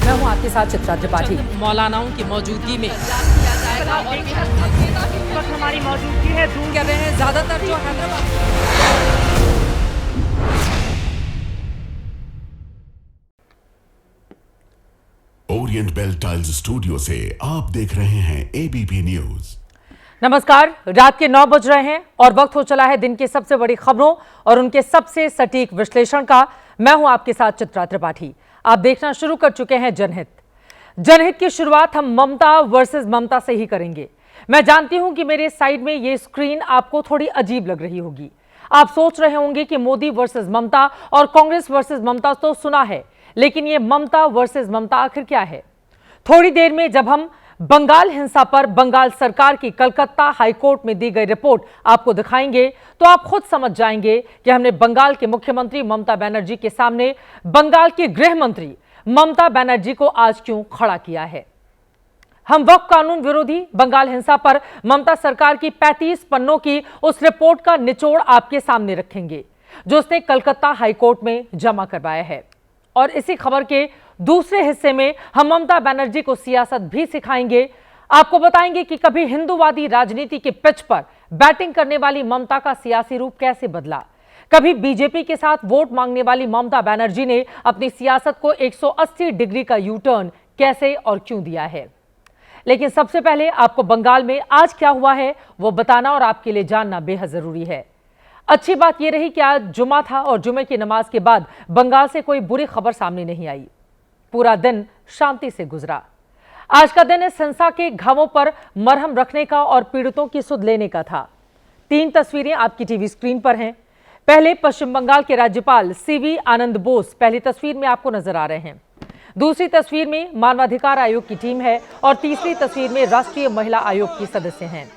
मैं हूं आपके साथ चित्रा त्रिपाठी। मौलानाओं की मौजूदगी में हमारी मौजूदगी है दूर कर रहे हैं ज्यादातर जो Hyderabad. Orient Bell tiles studio से आप देख रहे हैं एबीपी न्यूज। नमस्कार, रात के 9 बज रहे हैं और वक्त हो चला है दिन की सबसे बड़ी खबरों और उनके सबसे सटीक विश्लेषण का। मैं हूं आपके साथ चित्रा त्रिपाठी। आप देखना शुरू कर चुके हैं जनहित। जनहित की शुरुआत हम ममता वर्सेस ममता से ही करेंगे। मैं जानती हूं कि मेरे साइड में ये स्क्रीन आपको थोड़ी अजीब लग रही होगी। आप सोच रहे होंगे कि मोदी वर्सेस ममता और कांग्रेस वर्सेस ममता तो सुना है, लेकिन ये ममता वर्सेस ममता आखिर क्या है? थोड़ी देर में जब हम बंगाल हिंसा पर बंगाल सरकार की कलकत्ता हाईकोर्ट में दी गई रिपोर्ट आपको दिखाएंगे तो आप खुद समझ जाएंगे कि हमने बंगाल के मुख्यमंत्री ममता बनर्जी के सामने बंगाल की गृह मंत्री ममता बनर्जी को आज क्यों खड़ा किया है। हम वक्फ कानून विरोधी बंगाल हिंसा पर ममता सरकार की 35 पन्नों की उस रिपोर्ट का निचोड़ आपके सामने रखेंगे जो उसने कलकत्ता हाईकोर्ट में जमा करवाया है। और इसी खबर के दूसरे हिस्से में हम ममता बनर्जी को सियासत भी सिखाएंगे। आपको बताएंगे कि कभी हिंदूवादी राजनीति के पिच पर बैटिंग करने वाली ममता का सियासी रूप कैसे बदला, कभी बीजेपी के साथ वोट मांगने वाली ममता बनर्जी ने अपनी सियासत को 180 डिग्री का यू टर्न कैसे और क्यों दिया है। लेकिन सबसे पहले आपको बंगाल में आज क्या हुआ है वो बताना और आपके लिए जानना बेहद जरूरी है। अच्छी बात यह रही कि आज जुमा था और जुमे की नमाज के बाद बंगाल से कोई बुरी खबर सामने नहीं आई। पूरा दिन शांति से गुजरा। आज का दिन इस हिंसा के घावों पर मरहम रखने का और पीड़ितों की सुध लेने का था। 3 तस्वीरें आपकी टीवी स्क्रीन पर हैं। पहले पश्चिम बंगाल के राज्यपाल सीवी आनंद बोस पहली तस्वीर में आपको नजर आ रहे हैं। दूसरी तस्वीर में मानवाधिकार आयोग की टीम है और तीसरी तस्वीर में राष्ट्रीय महिला आयोग की सदस्य हैं।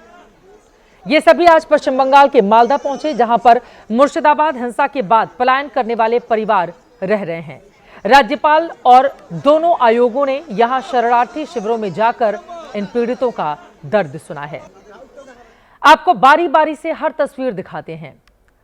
ये सभी आज पश्चिम बंगाल के मालदा पहुंचे, जहां पर मुर्शिदाबाद हिंसा के बाद पलायन करने वाले परिवार रह रहे हैं। राज्यपाल और दोनों आयोगों ने यहां शरणार्थी शिविरों में जाकर इन पीड़ितों का दर्द सुना है। आपको बारी बारी से हर तस्वीर दिखाते हैं।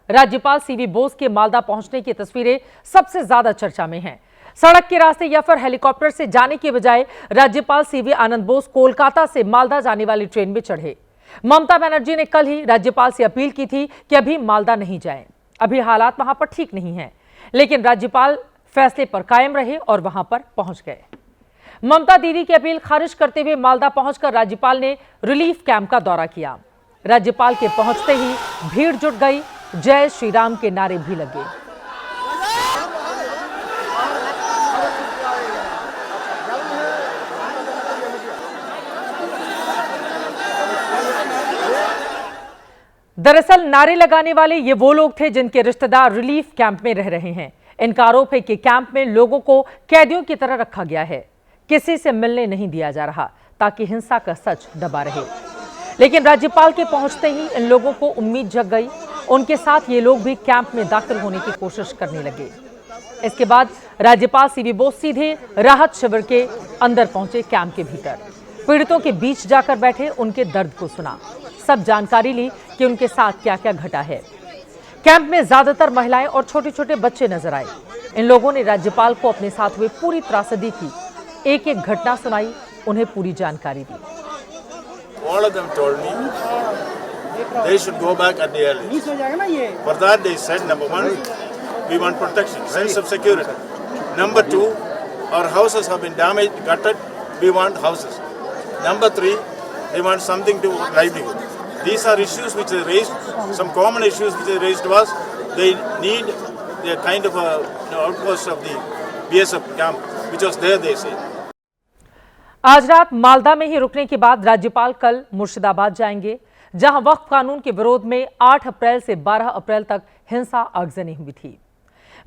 राज्यपाल सीवी बोस के मालदा पहुंचने की तस्वीरें सबसे ज्यादा चर्चा में हैं। सड़क के रास्ते या फिर हेलीकॉप्टर से जाने के बजाय राज्यपाल सीवी आनंद बोस कोलकाता से मालदा जाने वाली ट्रेन में चढ़े। ममता बनर्जी ने कल ही राज्यपाल से अपील की थी कि अभी मालदा नहीं जाएं, अभी हालात वहां पर ठीक नहीं हैं, लेकिन राज्यपाल फैसले पर कायम रहे और वहां पर पहुंच गए। ममता दीदी की अपील खारिज करते हुए मालदा पहुंचकर राज्यपाल ने रिलीफ कैंप का दौरा किया। राज्यपाल के पहुंचते ही भीड़ जुट गई, जय श्री राम के नारे भी लगे। दरअसल नारे लगाने वाले ये वो लोग थे जिनके रिश्तेदार रिलीफ कैंप में रह रहे हैं। इनका आरोप है कि कैंप में लोगों को कैदियों की तरह रखा गया है, किसी से मिलने नहीं दिया जा रहा ताकि हिंसा का सच दबा रहे। लेकिन राज्यपाल के पहुंचते ही इन लोगों को उम्मीद जग गई। उनके साथ ये लोग भी कैंप में दाखिल होने की कोशिश करने लगे। इसके बाद राज्यपाल सीवी बोस सीधे राहत शिविर के अंदर पहुंचे। कैंप के भीतर पीड़ितों के बीच जाकर बैठे, उनके दर्द को सुना, सब जानकारी ली कि उनके साथ क्या क्या घटा है। कैंप में ज्यादातर महिलाएं और छोटे छोटे बच्चे नजर आए। इन लोगों ने राज्यपाल को अपने साथ हुए पूरी त्रासदी की एक एक घटना सुनाई, उन्हें पूरी जानकारी दी। All of them told me they should go back at the earliest. For that they said, number 1, we want protection, sense of security. Number 2, our houses have been damaged, gutted, we want houses. Number 3, they want something to livelihood. These are issues which are raised, some common issues which are raised to us. They need the kind of a outpost of the BSF camp, which was there, they say. आज रात मालदा में ही रुकने के बाद राज्यपाल कल मुर्शिदाबाद जाएंगे, जहां वक्फ कानून के विरोध में 8 अप्रैल से 12 अप्रैल तक हिंसा आगजनी हुई थी।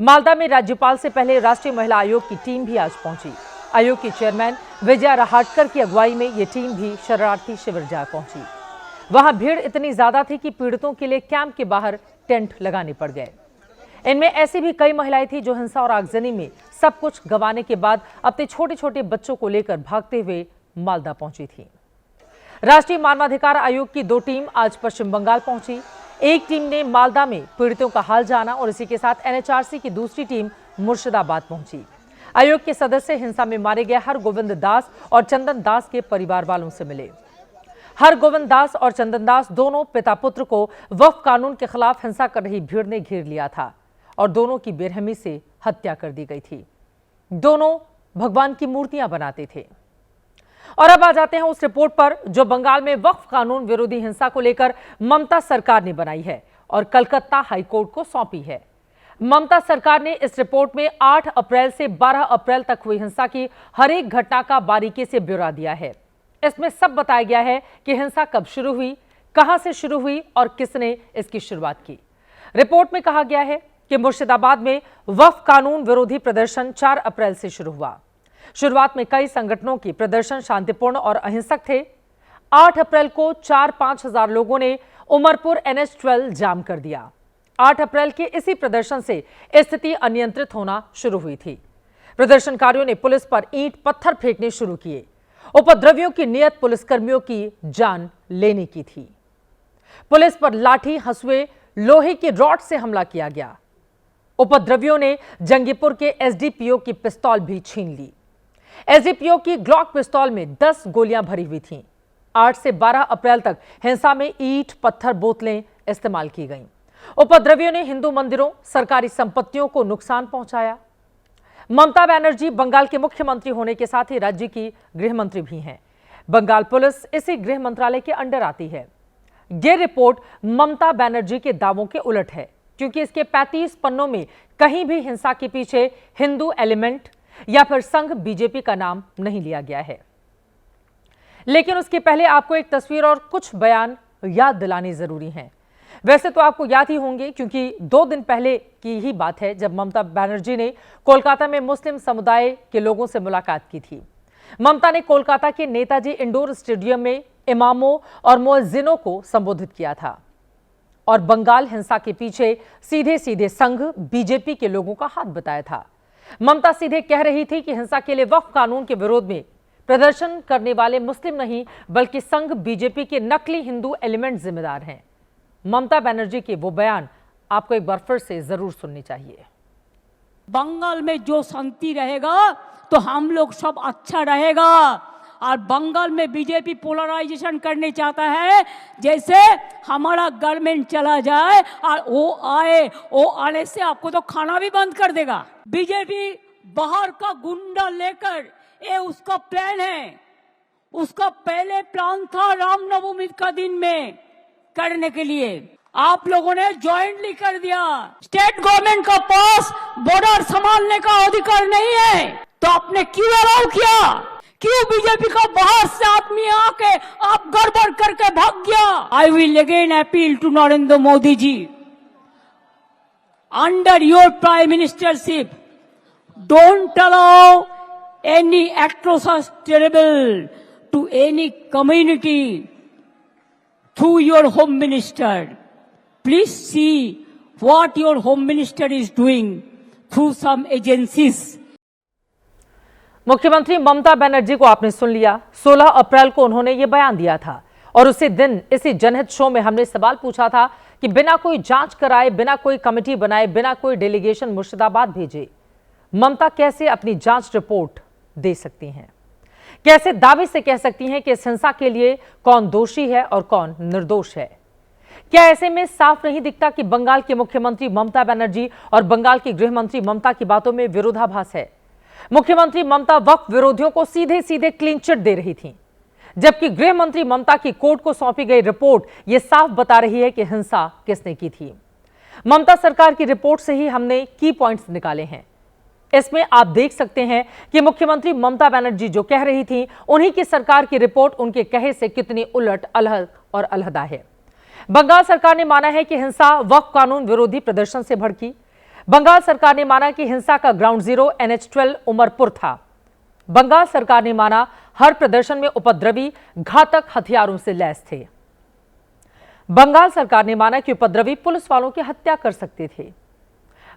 मालदा में राज्यपाल से पहले राष्ट्रीय महिला आयोग की टीम भी आज पहुंची। आयोग की चेयरमैन विजया राहटकर की अगुवाई में ये टीम भी शरणार्थी शिविर जा पहुंची। वहां भीड़ इतनी ज्यादा थी कि पीड़ितों के लिए कैंप के बाहर टेंट लगाने पड़ गए। इनमें ऐसी भी कई महिलाएं थी जो हिंसा और आगजनी में सब कुछ गंवाने के बाद अपने छोटे छोटे बच्चों को लेकर भागते हुए मालदा पहुंची थी। राष्ट्रीय मानवाधिकार आयोग की 2 टीम आज पश्चिम बंगाल पहुंची। एक टीम ने मालदा में पीड़ितों का हाल जाना और इसी के साथ एनएचआरसी की दूसरी टीम मुर्शिदाबाद पहुंची। आयोग के सदस्य हिंसा में मारे गए हरगोविंद दास और चंदन दास के परिवार वालों से मिले। हरगोविंद दास और चंदन दास दोनों पिता पुत्र को वक्फ कानून के खिलाफ हिंसा कर रही भीड़ ने घेर लिया था और दोनों की बेरहमी से हत्या कर दी गई थी। दोनों भगवान की मूर्तियां बनाते थे। और अब आ जाते हैं उस रिपोर्ट पर जो बंगाल में वक्फ कानून विरोधी हिंसा को लेकर ममता सरकार ने बनाई है और कलकत्ता हाईकोर्ट को सौंपी है। ममता सरकार ने इस रिपोर्ट में 8 अप्रैल से 12 अप्रैल तक हुई हिंसा की हर एक घटना का बारीकी से ब्यौरा दिया है। इसमें सब बताया गया है कि हिंसा कब शुरू हुई, कहां से शुरू हुई और किसने इसकी शुरुआत की। रिपोर्ट में कहा गया है कि मुर्शिदाबाद में वक्फ कानून विरोधी प्रदर्शन 4 अप्रैल से शुरू हुआ। शुरुआत में कई संगठनों की प्रदर्शन शांतिपूर्ण और अहिंसक थे। 8 अप्रैल को 4-5 हजार लोगों ने उमरपुर NH-12 जाम कर दिया। 8 अप्रैल के इसी प्रदर्शन से स्थिति अनियंत्रित होना शुरू हुई थी। प्रदर्शनकारियों ने पुलिस पर ईंट पत्थर फेंकने शुरू किए। उपद्रवियों की नियत पुलिसकर्मियों की जान लेने की थी। पुलिस पर लाठी, हंसुए, लोहे की रॉड से हमला किया गया। उपद्रवियों ने जंगीपुर के SDPO की पिस्तौल भी छीन ली। SDPO की ग्लॉक पिस्तौल में 10 गोलियां भरी हुई थीं। 8 से 12 अप्रैल तक हिंसा में ईंट, पत्थर, बोतलें इस्तेमाल की गईं। उपद्रवियों ने हिंदू मंदिरों, सरकारी संपत्तियों को नुकसान पहुंचाया। ममता बनर्जी बंगाल के मुख्यमंत्री होने के साथ ही राज्य की गृह मंत्री भी हैं। बंगाल पुलिस इसी गृह मंत्रालय के अंडर आती है। यह रिपोर्ट ममता बनर्जी के दावों के उलट है, क्योंकि इसके 35 पन्नों में कहीं भी हिंसा के पीछे हिंदू एलिमेंट या फिर संघ बीजेपी का नाम नहीं लिया गया है। लेकिन उसके पहले आपको एक तस्वीर और कुछ बयान याद दिलानी जरूरी है। वैसे तो आपको याद ही होंगे, क्योंकि 2 दिन पहले की ही बात है जब ममता बनर्जी ने कोलकाता में मुस्लिम समुदाय के लोगों से मुलाकात की थी। ममता ने कोलकाता के नेताजी इंडोर स्टेडियम में इमामों और मुअज्जिनों को संबोधित किया था और बंगाल हिंसा के पीछे सीधे सीधे संघ बीजेपी के लोगों का हाथ बताया था। ममता सीधे कह रही थी कि हिंसा के लिए वक्फ कानून के विरोध में प्रदर्शन करने वाले मुस्लिम नहीं बल्कि संघ बीजेपी के नकली हिंदू एलिमेंट जिम्मेदार हैं। ममता बनर्जी के वो बयान आपको एक बार फिर से जरूर सुननी चाहिए। बंगाल में जो शांति रहेगा तो हम लोग सब अच्छा रहेगा। और बंगाल में बीजेपी पोलराइजेशन करने चाहता है, जैसे हमारा गवर्नमेंट चला जाए और वो आने से आपको तो खाना भी बंद कर देगा। बीजेपी बाहर का गुंडा लेकर ये उसका प्लान है। उसका पहले प्लान था रामनवमी का दिन में करने के लिए, आप लोगों ने ज्वाइंटली कर दिया। स्टेट गवर्नमेंट का पास बॉर्डर संभालने का अधिकार नहीं है, तो आपने क्यों अलाउ किया? क्यों बीजेपी का बाहर से आदमी आके आप गड़बड़ करके भाग गया? I will again appeal to Narendra Modi ji, under your prime ministership, don't allow any atrocious terrible to any community through your home minister. Please see what your home minister is doing through some agencies. मुख्यमंत्री ममता बनर्जी को आपने सुन लिया। 16 अप्रैल को उन्होंने ये बयान दिया था और उसी दिन इसी जनहित शो में हमने सवाल पूछा था कि बिना कोई जांच कराए, बिना कोई कमेटी बनाए, बिना कोई डेलीगेशन मुर्शिदाबाद भेजे ममता कैसे अपनी जांच रिपोर्ट दे सकती हैं? कैसे दावे से कह सकती हैं कि इस हिंसा के लिए कौन दोषी है और कौन निर्दोष है? क्या ऐसे में साफ नहीं दिखता कि बंगाल के मुख्यमंत्री ममता बनर्जी और बंगाल की गृह मंत्री ममता की बातों में विरोधाभास है? मुख्यमंत्री ममता वक्फ विरोधियों को सीधे सीधे क्लीन चिट दे रही थी, जबकि गृह मंत्री ममता की कोर्ट को सौंपी गई रिपोर्ट यह साफ बता रही है कि हिंसा किसने की थी। ममता सरकार की रिपोर्ट से ही हमने की पॉइंट्स निकाले हैं। इसमें आप देख सकते हैं कि मुख्यमंत्री ममता बनर्जी जो कह रही थी, उन्हीं की सरकार की रिपोर्ट उनके कहे से कितनी उलट, अलग और अलहदा है। बंगाल सरकार ने माना है कि हिंसा वक्फ कानून विरोधी प्रदर्शन से भड़की। बंगाल सरकार ने माना कि हिंसा का ग्राउंड जीरो NH-12 उमरपुर था। बंगाल सरकार ने माना हर प्रदर्शन में उपद्रवी घातक हथियारों से लैस थे। बंगाल सरकार ने माना कि उपद्रवी पुलिस वालों की हत्या कर सकते थे।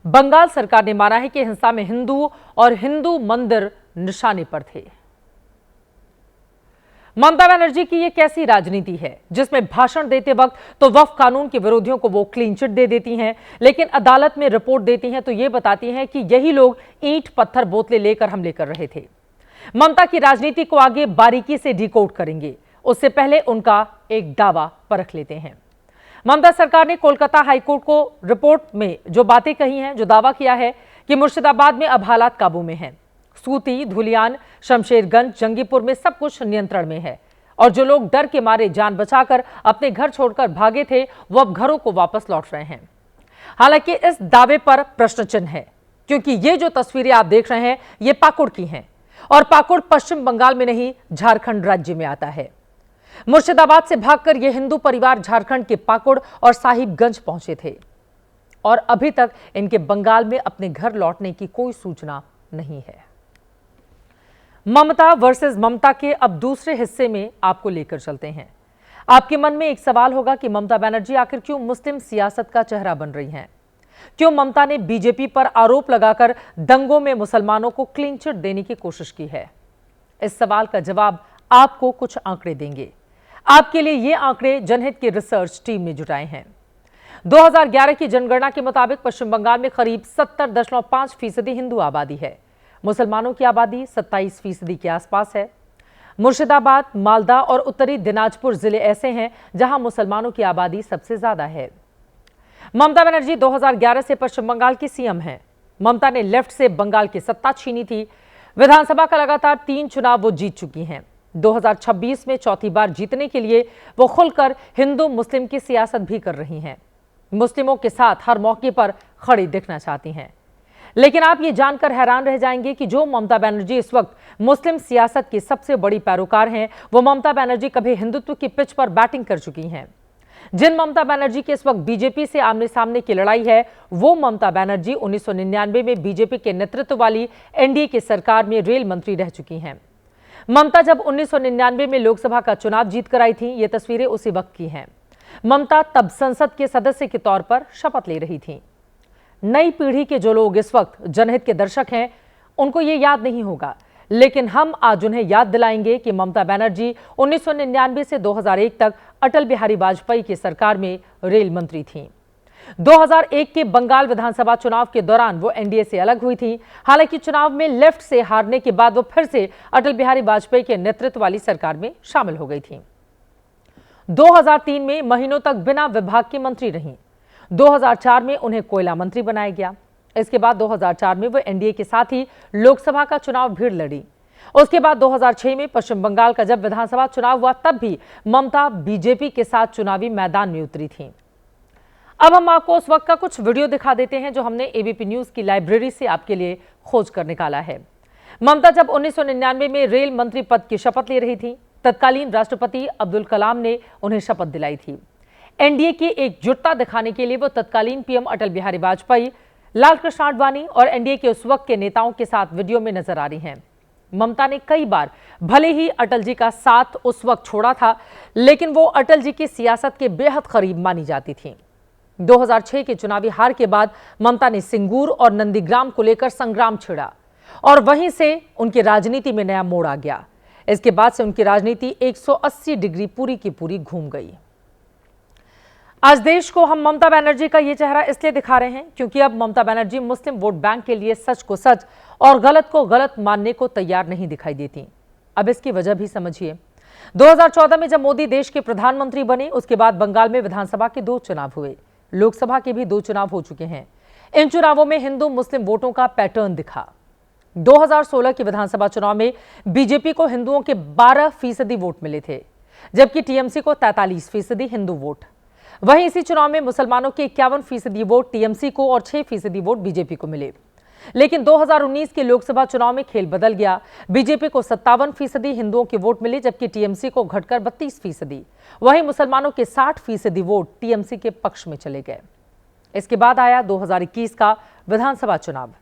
बंगाल सरकार ने माना है कि हिंसा में हिंदू और हिंदू मंदिर निशाने पर थे। ममता बनर्जी की ये कैसी राजनीति है जिसमें भाषण देते वक्त तो वक्फ कानून के विरोधियों को वो क्लीन चिट दे देती हैं, लेकिन अदालत में रिपोर्ट देती हैं तो ये बताती हैं कि यही लोग ईंट पत्थर बोतलें लेकर हमले कर रहे थे। ममता की राजनीति को आगे बारीकी से डिकोड करेंगे, उससे पहले उनका एक दावा परख लेते हैं। ममता सरकार ने कोलकाता हाईकोर्ट को रिपोर्ट में जो बातें कही हैं, जो दावा किया है कि मुर्शिदाबाद में अब हालात काबू में हैं, सूती, धुलियान, शमशेरगंज, जंगीपुर में सब कुछ नियंत्रण में है और जो लोग डर के मारे जान बचाकर अपने घर छोड़कर भागे थे वो अब घरों को वापस लौट रहे हैं। हालांकि इस दावे पर प्रश्न चिन्ह है, क्योंकि ये जो तस्वीरें आप देख रहे हैं ये पाकुड़ की हैं और पाकुड़ पश्चिम बंगाल में नहीं झारखंड राज्य में आता है। मुर्शिदाबाद से भागकर ये हिंदू परिवार झारखंड के पाकुड़ और साहिबगंज पहुंचे थे और अभी तक इनके बंगाल में अपने घर लौटने की कोई सूचना नहीं है। ममता वर्सेस ममता के अब दूसरे हिस्से में आपको लेकर चलते हैं। आपके मन में एक सवाल होगा कि ममता बनर्जी आखिर क्यों मुस्लिम सियासत का चेहरा बन रही हैं? क्यों ममता ने बीजेपी पर आरोप लगाकर दंगों में मुसलमानों को क्लीन चिट देने की कोशिश की है? इस सवाल का जवाब आपको कुछ आंकड़े देंगे। आपके लिए ये आंकड़े जनहित की रिसर्च टीम ने जुटाए हैं। 2011 की जनगणना के मुताबिक पश्चिम बंगाल में करीब 70.5% हिंदू आबादी है। मुसलमानों की आबादी 27% के आसपास है। मुर्शिदाबाद, मालदा और उत्तरी दिनाजपुर जिले ऐसे हैं जहां मुसलमानों की आबादी सबसे ज्यादा है। ममता बनर्जी 2011 से पश्चिम बंगाल की सीएम हैं। ममता ने लेफ्ट से बंगाल की सत्ता छीनी थी। विधानसभा का लगातार 3 चुनाव वो जीत चुकी हैं। 2026 में चौथी बार जीतने के लिए वो खुलकर हिंदू मुस्लिम की सियासत भी कर रही हैं। मुस्लिमों के साथ हर मौके पर खड़ी दिखना चाहती हैं। लेकिन आप ये जानकर हैरान रह जाएंगे कि जो ममता बनर्जी इस वक्त मुस्लिम सियासत की सबसे बड़ी पैरोकार हैं, वो ममता बनर्जी कभी हिंदुत्व की पिच पर बैटिंग कर चुकी हैं। जिन ममता बनर्जी के इस वक्त बीजेपी से आमने सामने की लड़ाई है, वो ममता बनर्जी 1999 में बीजेपी के नेतृत्व वाली एनडीए की सरकार में रेल मंत्री रह चुकी हैं। ममता जब 1999 में लोकसभा का चुनाव जीत कर आई थी, ये तस्वीरें उसी वक्त की हैं। ममता तब संसद के सदस्य के तौर पर शपथ ले रही थी। नई पीढ़ी के जो लोग इस वक्त जनहित के दर्शक हैं, उनको ये याद नहीं होगा, लेकिन हम आज उन्हें याद दिलाएंगे कि ममता बनर्जी 1999 से 2001 तक अटल बिहारी वाजपेयी की सरकार में रेल मंत्री थीं। 2001 के बंगाल विधानसभा चुनाव के दौरान वो एनडीए से अलग हुई थी। हालांकि चुनाव में लेफ्ट से हारने के बाद वो फिर से अटल बिहारी वाजपेयी के नेतृत्व वाली सरकार में शामिल हो गई थी। 2003 में महीनों तक बिना विभाग की मंत्री रहीं। 2004 में उन्हें कोयला मंत्री बनाया गया। इसके बाद 2004 में वो एनडीए के साथ ही लोकसभा का चुनाव भी लड़ी। उसके बाद 2006 में पश्चिम बंगाल का जब विधानसभा चुनाव हुआ, तब भी ममता बीजेपी के साथ चुनावी मैदान में उतरी थी। अब हम आपको उस वक्त का कुछ वीडियो दिखा देते हैं जो हमने एबीपी न्यूज की लाइब्रेरी से आपके लिए खोज कर निकाला है। ममता जब 1999 में रेल मंत्री पद की शपथ ले रही थी, तत्कालीन राष्ट्रपति अब्दुल कलाम ने उन्हें शपथ दिलाई थी। एनडीए की एकजुटता दिखाने के लिए वो तत्कालीन पीएम अटल बिहारी वाजपेयी, लालकृष्ण आडवाणी और एनडीए के उस वक्त के नेताओं के साथ वीडियो में नजर आ रही हैं। ममता ने कई बार भले ही अटल जी का साथ उस वक्त छोड़ा था, लेकिन वो अटल जी की सियासत के बेहद करीब मानी जाती थी। 2006 के चुनावी हार के बाद ममता ने सिंगूर और नंदीग्राम को लेकर संग्राम छेड़ा और वहीं से उनकी राजनीति में नया मोड़ आ गया। इसके बाद से उनकी राजनीति 180 डिग्री पूरी की पूरी घूम गई। आज देश को हम ममता बनर्जी का ये चेहरा इसलिए दिखा रहे हैं क्योंकि अब ममता बनर्जी मुस्लिम वोट बैंक के लिए सच को सच और गलत को गलत मानने को तैयार नहीं दिखाई देती। अब इसकी वजह भी समझिए। 2014 में जब मोदी देश के प्रधानमंत्री बने, उसके बाद बंगाल में विधानसभा के 2 चुनाव हुए, लोकसभा के भी 2 चुनाव हो चुके हैं। इन चुनावों में हिंदू मुस्लिम वोटों का पैटर्न दिखा। 2016 के विधानसभा चुनाव में बीजेपी को हिंदुओं के 12% वोट मिले थे, जबकि टीएमसी को 43% हिंदू वोट। वहीं इसी चुनाव में मुसलमानों के 51% वोट टीएमसी को और 6% वोट बीजेपी को मिले। लेकिन 2019 के लोकसभा चुनाव में खेल बदल गया। बीजेपी को 57% हिंदुओं के वोट मिले, जबकि टीएमसी को घटकर 32%। वहीं मुसलमानों के 60% वोट टीएमसी के पक्ष में चले गए। इसके बाद आया 2021 का विधानसभा चुनाव।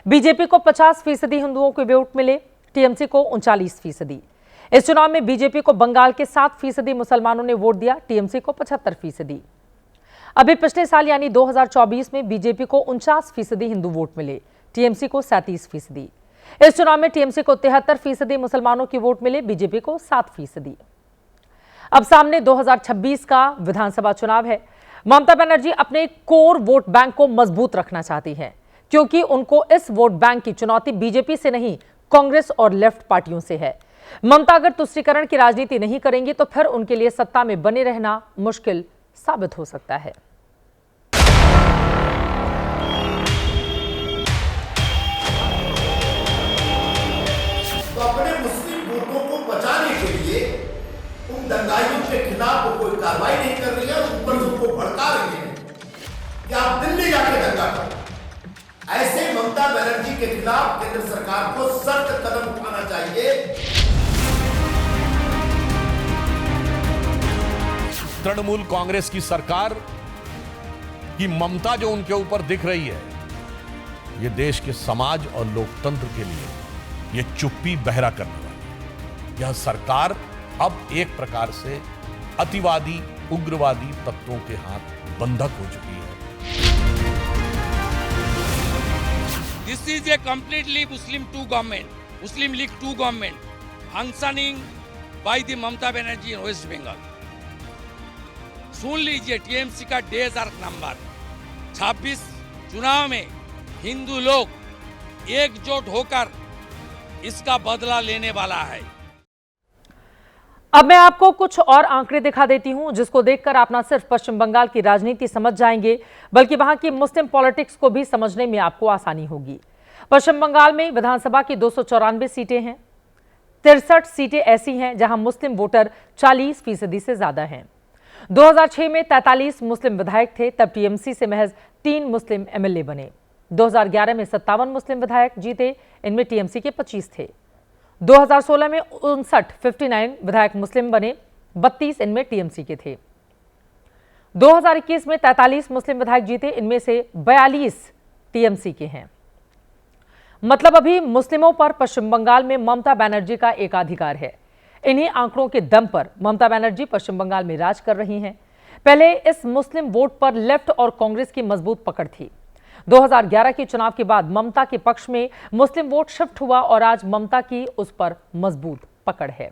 बीजेपी को 50% हिंदुओं के वोट मिले, टीएमसी को 39%। इस चुनाव में बीजेपी को बंगाल के 7% मुसलमानों ने वोट दिया, टीएमसी को 75%। अभी पिछले साल यानी 2024 में बीजेपी को 49% हिंदू वोट मिले, टीएमसी को 37%। इस चुनाव में टीएमसी को 73% मुसलमानों की वोट मिले, बीजेपी को 7%। अब सामने 2026 का विधानसभा चुनाव है। ममता बनर्जी अपने कोर वोट बैंक को मजबूत रखना चाहती हैं, क्योंकि उनको इस वोट बैंक की चुनौती बीजेपी से नहीं, कांग्रेस और लेफ्ट पार्टियों से है। ममता अगर तुष्टीकरण की राजनीति नहीं करेंगी तो फिर उनके लिए सत्ता में बने रहना मुश्किल साबित हो सकता है। तो अपने मुस्लिम वोटों को बचाने के लिए उन दंगाइयों के खिलाफ वो कोई कार्रवाई नहीं कर रही है, ऊपर से उनको भड़का रही है कि आप दिल्ली जाके दंगा करो। ऐसे ममता बनर्जी के खिलाफ केंद्र सरकार को सख्त कदम उठाना चाहिए। तृणमूल कांग्रेस की सरकार की ममता जो उनके ऊपर दिख रही है, ये देश के समाज और लोकतंत्र के लिए ये चुप्पी बहरा करने वाली। यह सरकार अब एक प्रकार से अतिवादी उग्रवादी तत्वों के हाथ बंधक हो चुकी है। This is a completely Muslim II government, Muslim League II government, functioning by the Mamata Banerjee in West Bengal. सुन लीजिए, टीएमसी का डेज आर नंबर 26 चुनाव में हिंदू लोग एकजुट होकर इसका बदला लेने वाला है। अब मैं आपको कुछ और आंकड़े दिखा देती हूं, जिसको देखकर आप न सिर्फ पश्चिम बंगाल की राजनीति समझ जाएंगे, बल्कि वहां की मुस्लिम पॉलिटिक्स को भी समझने में आपको आसानी होगी। पश्चिम बंगाल में विधानसभा की 294 सीटें हैं। 63 सीटें ऐसी हैं जहां मुस्लिम वोटर 40% से ज्यादा हैं। 2006 में 43 मुस्लिम विधायक थे, तब टीएमसी से महज 3 मुस्लिम एमएलए बने। 2011 में 57 मुस्लिम विधायक जीते, इनमें टीएमसी के 25 थे। 2016 में 59 विधायक मुस्लिम बने, 32 इनमें टीएमसी के थे। 2021 में 43 मुस्लिम विधायक जीते, इनमें से 42 टीएमसी के हैं। मतलब अभी मुस्लिमों पर पश्चिम बंगाल में ममता बनर्जी का एकाधिकार है। इन्हीं आंकड़ों के दम पर ममता बनर्जी पश्चिम बंगाल में राज कर रही हैं। पहले इस मुस्लिम वोट पर लेफ्ट और कांग्रेस की मजबूत पकड़ थी। 2011 के चुनाव के बाद ममता के पक्ष में मुस्लिम वोट शिफ्ट हुआ और आज ममता की उस पर मजबूत पकड़ है।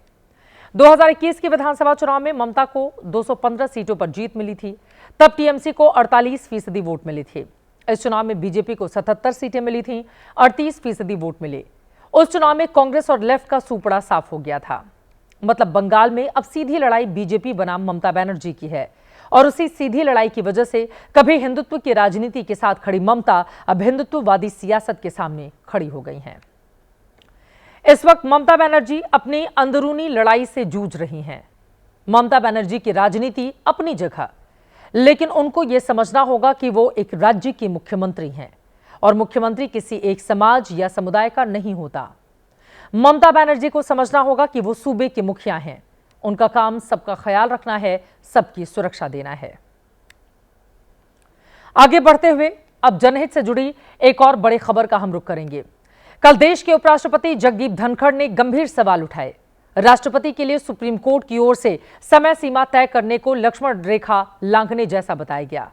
2021 के विधानसभा चुनाव में ममता को 215 सीटों पर जीत मिली थी, तब टीएमसी को 48% वोट मिले थे। इस चुनाव में बीजेपी को 77 सीटें मिली थीं, 38% वोट मिले। उस चुनाव में कांग्रेस और लेफ्ट का सूपड़ा साफ हो गया था। मतलब बंगाल में अब सीधी लड़ाई बीजेपी बनाम ममता बनर्जी की है, और उसी सीधी लड़ाई की वजह से कभी हिंदुत्व की राजनीति के साथ खड़ी ममता अब हिंदुत्ववादी सियासत के सामने खड़ी हो गई हैं। इस वक्त ममता बनर्जी अपनी अंदरूनी लड़ाई से जूझ रही हैं। ममता बनर्जी की राजनीति अपनी जगह, लेकिन उनको यह समझना होगा कि वो एक राज्य की मुख्यमंत्री हैं, और मुख्यमंत्री किसी एक समाज या समुदाय का नहीं होता। ममता बनर्जी को समझना होगा कि वो सूबे के मुखिया हैं। उनका काम सबका ख्याल रखना है, सबकी सुरक्षा देना है। आगे बढ़ते हुए अब जनहित से जुड़ी एक और बड़ी खबर का हम रुख करेंगे। कल देश के उपराष्ट्रपति जगदीप धनखड़ ने गंभीर सवाल उठाए। राष्ट्रपति के लिए सुप्रीम कोर्ट की ओर से समय सीमा तय करने को लक्ष्मण रेखा लांघने जैसा बताया गया।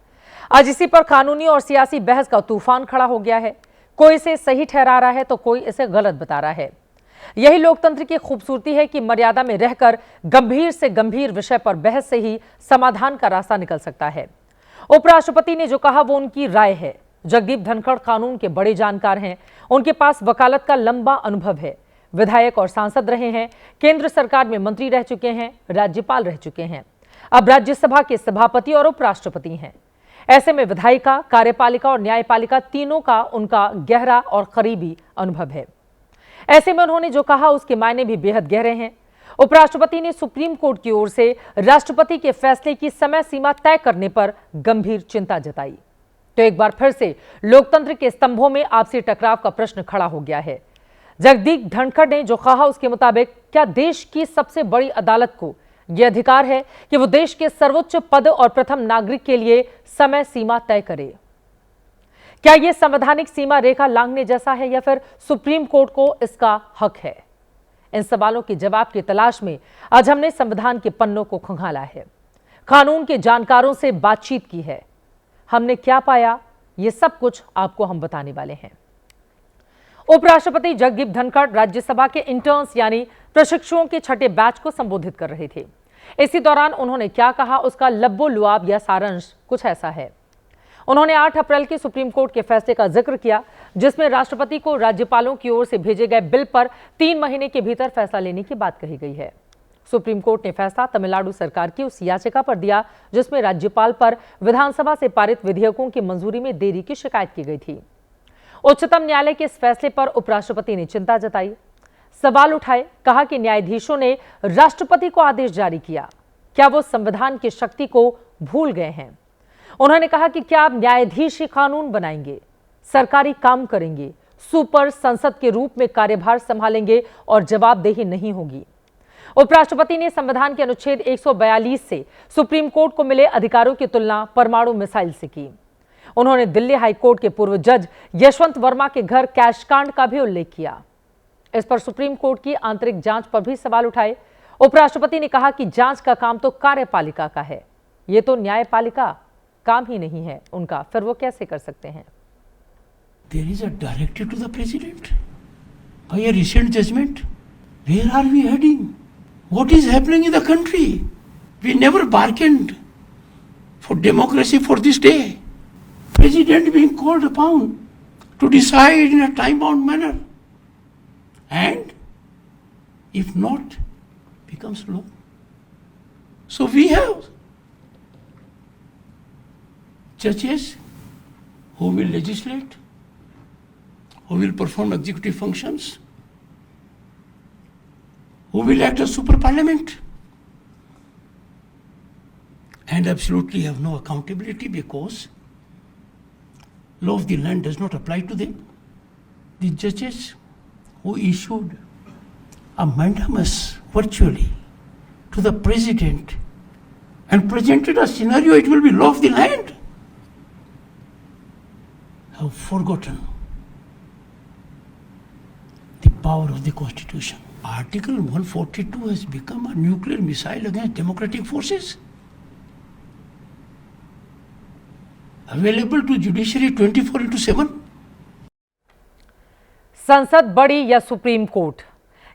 आज इसी पर कानूनी और सियासी बहस का तूफान खड़ा हो गया है। कोई इसे सही ठहरा रहा है तो कोई इसे गलत बता रहा है। यही लोकतंत्र की खूबसूरती है कि मर्यादा में रहकर गंभीर से गंभीर विषय पर बहस से ही समाधान का रास्ता निकल सकता है। उपराष्ट्रपति ने जो कहा वो उनकी राय है। जगदीप धनखड़ कानून के बड़े जानकार हैं। उनके पास वकालत का लंबा अनुभव है। विधायक और सांसद रहे हैं, केंद्र सरकार में मंत्री रह चुके हैं, राज्यपाल रह चुके हैं, अब राज्यसभा के सभापति और उपराष्ट्रपति हैं। ऐसे में विधायिका, कार्यपालिका और न्यायपालिका तीनों का उनका गहरा और करीबी अनुभव है। ऐसे में उन्होंने जो कहा उसके मायने भी बेहद गहरे हैं। उपराष्ट्रपति ने सुप्रीम कोर्ट की ओर से राष्ट्रपति के फैसले की समय सीमा तय करने पर गंभीर चिंता जताई। तो एक बार फिर से लोकतंत्र के स्तंभों में आपसी टकराव का प्रश्न खड़ा हो गया है। जगदीप धनखड़ ने जो कहा उसके मुताबिक क्या देश की सबसे बड़ी अदालत को यह अधिकार है कि वो देश के सर्वोच्च पद और प्रथम नागरिक के लिए समय सीमा तय करे? क्या यह संवैधानिक सीमा रेखा लांघने जैसा है या फिर सुप्रीम कोर्ट को इसका हक है? इन सवालों के जवाब की तलाश में आज हमने संविधान के पन्नों को खंगाला है, कानून के जानकारों से बातचीत की है। हमने क्या पाया, ये सब कुछ आपको हम बताने वाले हैं। उपराष्ट्रपति जगदीप धनखड़ राज्यसभा के इंटर्न्स यानी प्रशिक्षुओं के छठे बैच को संबोधित कर रहे थे। इसी दौरान उन्होंने क्या कहा, उसका लब्बो लुआब या सारांश कुछ ऐसा है। उन्होंने 8 अप्रैल के सुप्रीम कोर्ट के फैसले का जिक्र किया, जिसमें राष्ट्रपति को राज्यपालों की ओर से भेजे गए बिल पर 3 महीने के भीतर फैसला लेने की बात कही गई है। सुप्रीम कोर्ट ने फैसला तमिलनाडु सरकार की उस याचिका पर दिया जिसमें राज्यपाल पर विधानसभा से पारित विधेयकों की मंजूरी में देरी की शिकायत की गई थी। उच्चतम न्यायालय के इस फैसले पर उपराष्ट्रपति ने चिंता जताई, सवाल उठाए, कहा कि न्यायाधीशों ने राष्ट्रपति को आदेश जारी किया, क्या वो संविधान की शक्ति को भूल गए हैं। उन्होंने कहा कि क्या अब न्यायाधीश ही कानून बनाएंगे, सरकारी काम करेंगे, सुपर संसद के रूप में कार्यभार संभालेंगे और जवाबदेही नहीं होगी। उपराष्ट्रपति ने संविधान के अनुच्छेद 142 से सुप्रीम कोर्ट को मिले अधिकारों की तुलना परमाणु मिसाइल से की। उन्होंने दिल्ली हाई कोर्ट के पूर्व जज यशवंत वर्मा के घर कैश कांड का भी उल्लेख किया। इस पर सुप्रीम कोर्ट की आंतरिक जांच पर भी सवाल उठाए। उपराष्ट्रपति ने कहा कि जांच का काम तो कार्यपालिका का है, ये तो न्यायपालिका काम ही नहीं है उनका, फिर वो कैसे कर सकते हैं। There is a directive to the president by a recent judgment. Where are we heading? What is happening in the country? We never bargained for democracy for this day. President being called upon to decide in a time-bound manner, and if not, becomes law. So we have judges who will legislate, who will perform executive functions, who will act as super parliament, and absolutely have no accountability because law of the land does not apply to them. The judges who issued a mandamus virtually to the president and presented a scenario it will be law of the land have forgotten the power of the Constitution. Article 142 has become a nuclear missile against democratic forces. Available to judiciary 24/7. संसद बड़ी या supreme court,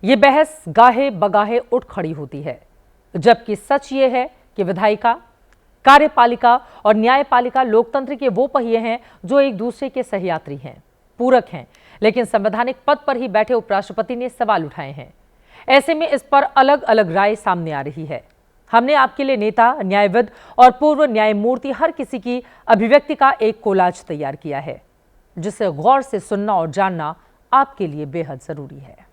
ये बहस गाहे बगाहे उठ खड़ी होती है, जबकि सच ये है कि विधायिका, कार्यपालिका और न्यायपालिका लोकतंत्र के वो पहिए हैं जो एक दूसरे के सहयात्री हैं, पूरक हैं। लेकिन संवैधानिक पद पर ही बैठे उपराष्ट्रपति ने सवाल उठाए हैं। ऐसे में इस पर अलग अलग राय सामने आ रही है। हमने आपके लिए नेता, न्यायविद और पूर्व न्यायमूर्ति हर किसी की अभिव्यक्ति का एक कोलाज तैयार किया है, जिसे गौर से सुनना और जानना आपके लिए बेहद जरूरी है।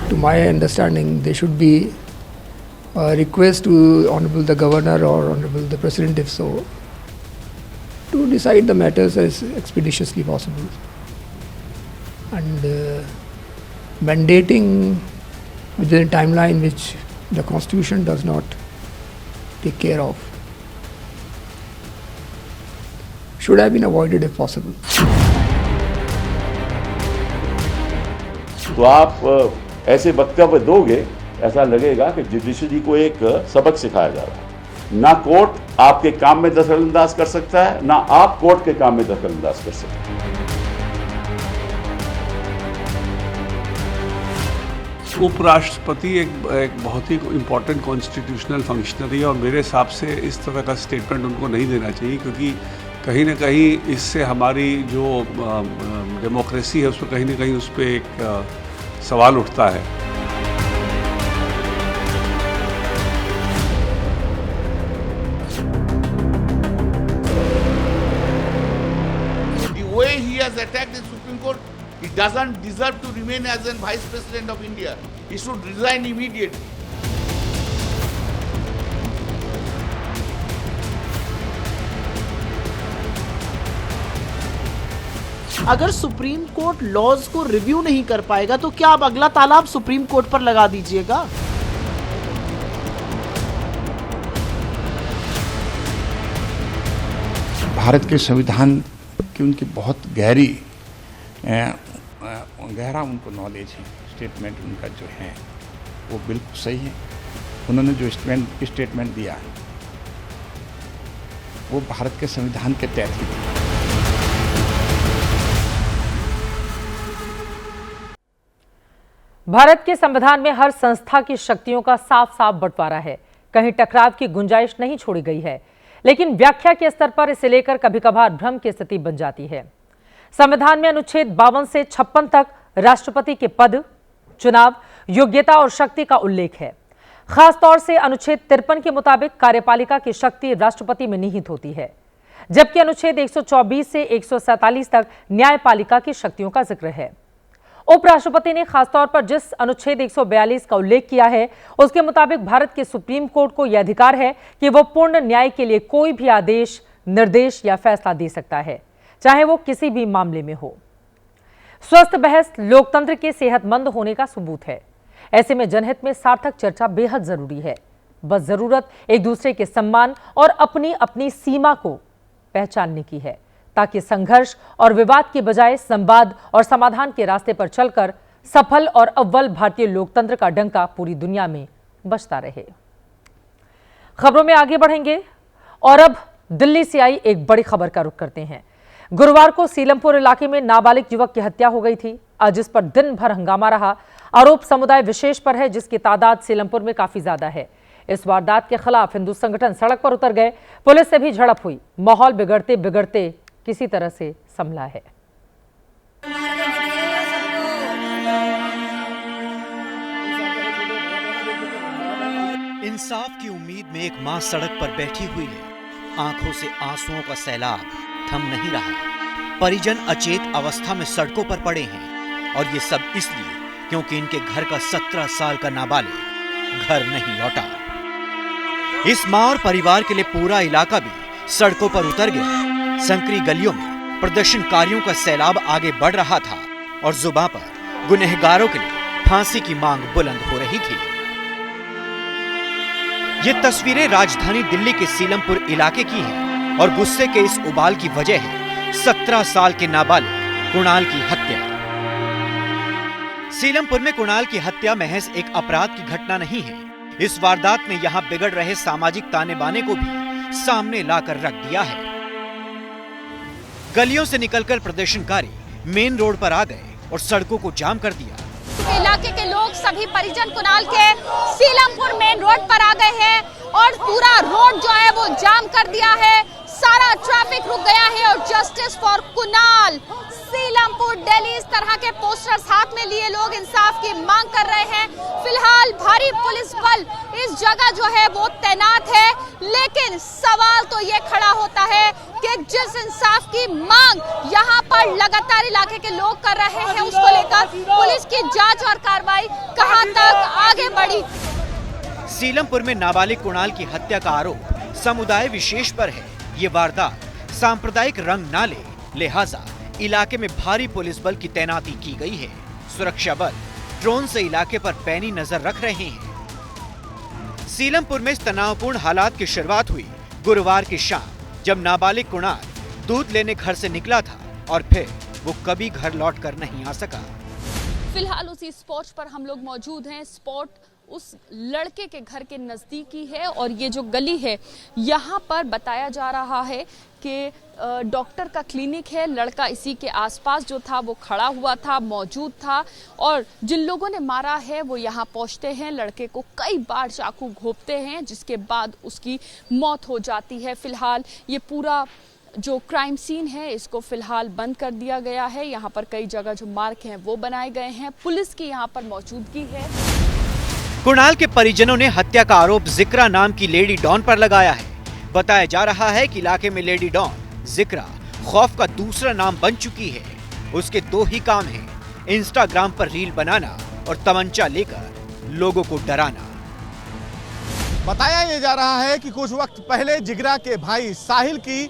To my understanding, there should be a request to Honorable the Governor or Honorable the President, if so, to decide the matters as expeditiously possible. And mandating within a timeline which the Constitution does not take care of should have been avoided if possible. तो आप ऐसे वक्तव्य दोगे, ऐसा लगेगा कि judiciary को एक सबक सिखाया जा रहा है। ना कोर्ट आपके काम में दखलअंदाज कर सकता है, ना आप कोर्ट के काम में दखलअंदाज कर सकते हैं। उपराष्ट्रपति एक बहुत ही इम्पोर्टेंट कॉन्स्टिट्यूशनल फंक्शनरी है और मेरे हिसाब से इस तरह का स्टेटमेंट उनको नहीं देना चाहिए, क्योंकि कहीं ना कहीं इससे हमारी जो डेमोक्रेसी है उस पर कहीं ना कहीं उस पर एक सवाल उठता है। The way he has attacked the Supreme Court, he doesn't deserve to remain as a Vice President of India. He should resign immediately. अगर सुप्रीम कोर्ट लॉज को रिव्यू नहीं कर पाएगा तो क्या अब अगला ताला सुप्रीम कोर्ट पर लगा दीजिएगा? भारत के संविधान की उनकी बहुत गहरा उनको नॉलेज है। स्टेटमेंट उनका जो है वो बिल्कुल सही है। उन्होंने जो स्टेटमेंट दिया है वो भारत के संविधान के तहत ही दिया। भारत के संविधान में हर संस्था की शक्तियों का साफ साफ बंटवारा है, कहीं टकराव की गुंजाइश नहीं छोड़ी गई है, लेकिन व्याख्या के स्तर पर इसे लेकर कभी कभार भ्रम की स्थिति बन जाती है। संविधान में अनुच्छेद 52 से 56 तक राष्ट्रपति के पद, चुनाव, योग्यता और शक्ति का उल्लेख है। खासतौर से अनुच्छेद 53 के मुताबिक कार्यपालिका की शक्ति राष्ट्रपति में निहित होती है, जबकि अनुच्छेद 124 से 147 तक न्यायपालिका की शक्तियों का जिक्र है। उपराष्ट्रपति ने खासतौर पर जिस अनुच्छेद 142 का उल्लेख किया है, उसके मुताबिक भारत के सुप्रीम कोर्ट को यह अधिकार है कि वह पूर्ण न्याय के लिए कोई भी आदेश, निर्देश या फैसला दे सकता है, चाहे वो किसी भी मामले में हो। स्वस्थ बहस लोकतंत्र के सेहतमंद होने का सबूत है। ऐसे में जनहित में सार्थक चर्चा बेहद जरूरी है। बस जरूरत एक दूसरे के सम्मान और अपनी अपनी सीमा को पहचानने की है, ताकि संघर्ष और विवाद के बजाय संवाद और समाधान के रास्ते पर चलकर सफल और अव्वल भारतीय लोकतंत्र का डंका पूरी दुनिया में बजता रहे। खबरों में आगे बढ़ेंगे और अब दिल्ली से आई एक बड़ी खबर का रुख करते हैं। गुरुवार को सीलमपुर इलाके में नाबालिग युवक की हत्या हो गई थी, आज इस पर दिन भर हंगामा रहा। आरोप समुदाय विशेष पर है, जिसकी तादाद सीलमपुर में काफी ज्यादा है। इस वारदात के खिलाफ हिंदू संगठन सड़क पर उतर गए, पुलिस से भी झड़प हुई। माहौल बिगड़ते बिगड़ते किसी तरह से संभला है। इंसाफ की उम्मीद में एक मां सड़क पर बैठी हुई है। आंखों से आंसुओं का सैलाब थम नहीं रहा। परिजन अचेत अवस्था में सड़कों पर पड़े हैं और ये सब इसलिए क्योंकि इनके घर का 17 साल का नाबालिग घर नहीं लौटा। इस मां और परिवार के लिए पूरा इलाका भी सड़कों पर उतर गया। संकरी गलियों में प्रदर्शनकारियों का सैलाब आगे बढ़ रहा था और जुबां पर गुनहगारों के लिए फांसी की मांग बुलंद हो रही थी। ये तस्वीरें राजधानी दिल्ली के सीलमपुर इलाके की हैं और गुस्से के इस उबाल की वजह है 17 साल के नाबालिग कुणाल की हत्या। सीलमपुर में कुणाल की हत्या महज एक अपराध की घटना नहीं है। इस वारदात ने यहां बिगड़ रहे सामाजिक ताने बाने को भी सामने लाकर रख दिया है। गलियों से निकलकर प्रदर्शनकारी मेन रोड पर आ गए और सड़कों को जाम कर दिया। इलाके के लोग सभी परिजन कुणाल के सीलमपुर मेन रोड पर आ गए हैं और पूरा रोड जो है वो जाम कर दिया है। सारा ट्रैफिक रुक गया है और जस्टिस फॉर कुणाल, सीलमपुर, दिल्ली, इस तरह के पोस्टर्स हाथ में लिए लोग इंसाफ की मांग कर रहे हैं। फिलहाल भारी पुलिस बल इस जगह जो है वो तैनात है, लेकिन सवाल तो ये खड़ा होता है कि जिस इंसाफ की मांग यहाँ पर लगातार इलाके के लोग कर रहे हैं, उसको लेकर पुलिस की जांच और कार्रवाई कहां तक आगे बढ़ी। सीलमपुर में नाबालिग कुणाल की हत्या का आरोप समुदाय विशेष पर है। ये वारदात सांप्रदायिक रंग न ले, लिहाजा इलाके में भारी पुलिस बल की तैनाती की गई है। सुरक्षा बल ड्रोन से इलाके पर पैनी नजर रख रहे हैं। सीलमपुर में इस तनावपूर्ण हालात की शुरुआत हुई गुरुवार की शाम, जब नाबालिग कुणाल दूध लेने घर से निकला था और फिर वो कभी घर लौट कर नहीं आ सका। फिलहाल उसी स्पॉट पर हम लोग मौजूद हैं। स्पॉट उस लड़के के घर के नज़दीकी है और ये जो गली है यहाँ पर बताया जा रहा है कि डॉक्टर का क्लिनिक है। लड़का इसी के आसपास जो था वो खड़ा हुआ था, मौजूद था और जिन लोगों ने मारा है वो यहाँ पहुँचते हैं, लड़के को कई बार चाकू घोंपते हैं, जिसके बाद उसकी मौत हो जाती है। फिलहाल ये पूरा जो क्राइम सीन है इसको फिलहाल बंद कर दिया गया है। यहाँ पर कई जगह जो मार्क हैं वो बनाए गए हैं। पुलिस की यहाँ पर मौजूदगी है। कुणाल के परिजनों ने हत्या का आरोप जिक्रा नाम की लेडी डॉन पर लगाया है। बताया जा रहा है कि इलाके में लेडी डॉन जिक्रा खौफ का दूसरा नाम बन चुकी है। उसके दो ही काम हैं, इंस्टाग्राम पर रील बनाना और तमंचा लेकर लोगों को डराना। बताया ये जा रहा है कि कुछ वक्त पहले जिगरा के भाई साहिल की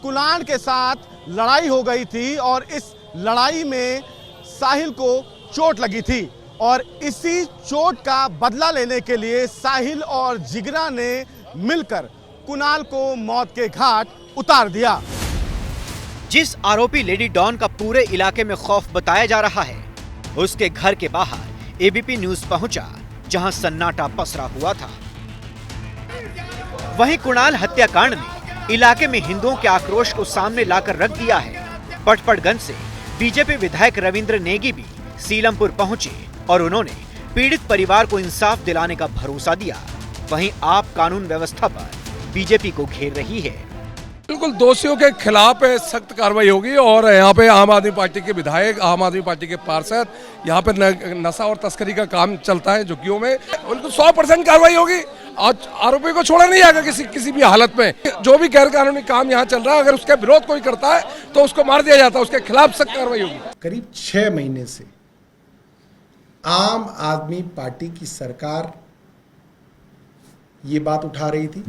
कुणाल के साथ लड़ाई हो गई थी और इस लड़ाई में साहिल को चोट लगी थी और इसी चोट का बदला लेने के लिए साहिल और जिगरा ने मिलकर कुणाल को मौत के घाट उतार दिया। जिस आरोपी लेडी डॉन का पूरे इलाके में खौफ बताया जा रहा है, उसके घर के बाहर एबीपी न्यूज पहुंचा, जहां सन्नाटा पसरा हुआ था। वहीं कुणाल हत्याकांड ने इलाके में हिंदुओं के आक्रोश को सामने लाकर रख दिया है। पटपड़गंज से बीजेपी विधायक रविंद्र नेगी भी सीलमपुर पहुंचे और उन्होंने पीड़ित परिवार को इंसाफ दिलाने का भरोसा दिया। वहीं आप कानून व्यवस्था पर बीजेपी को घेर रही है। बिल्कुल दोषियों के खिलाफ सख्त कार्रवाई होगी और यहाँ पे आम आदमी पार्टी के विधायक, आम आदमी पार्टी के पार्षद, यहाँ पे नशा और तस्करी का काम चलता है झुग्गियों में, बिल्कुल 100% कार्रवाई होगी। आज आरोपी को छोड़ा नहीं जाएगा किसी भी हालत में। जो भी गैर कानूनी काम यहाँ चल रहा है, अगर उसका विरोध कोई करता है तो उसको मार दिया जाता है, उसके खिलाफ सख्त कार्रवाई होगी। करीब 6 महीने से आम आदमी पार्टी की सरकार ये बात उठा रही थी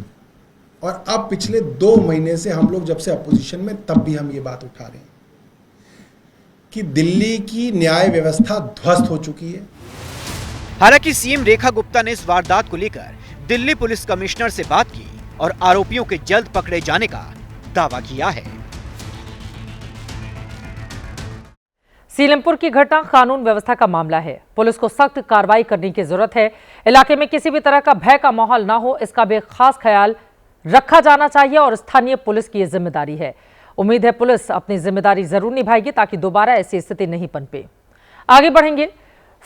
और अब पिछले 2 महीने से हम लोग जब से अपोजिशन में, तब भी हम ये बात उठा रहे हैं कि दिल्ली की न्याय व्यवस्था ध्वस्त हो चुकी है। हालांकि सीएम रेखा गुप्ता ने इस वारदात को लेकर दिल्ली पुलिस कमिश्नर से बात की और आरोपियों के जल्द पकड़े जाने का दावा किया है। सीलमपुर की घटना कानून व्यवस्था का मामला है। पुलिस को सख्त कार्रवाई करने की जरूरत है। इलाके में किसी भी तरह का भय का माहौल ना हो, इसका भी खास ख्याल रखा जाना चाहिए और स्थानीय पुलिस की यह जिम्मेदारी है। उम्मीद है पुलिस अपनी जिम्मेदारी जरूर निभाएगी ताकि दोबारा ऐसी स्थिति नहीं पनपे। आगे बढ़ेंगे।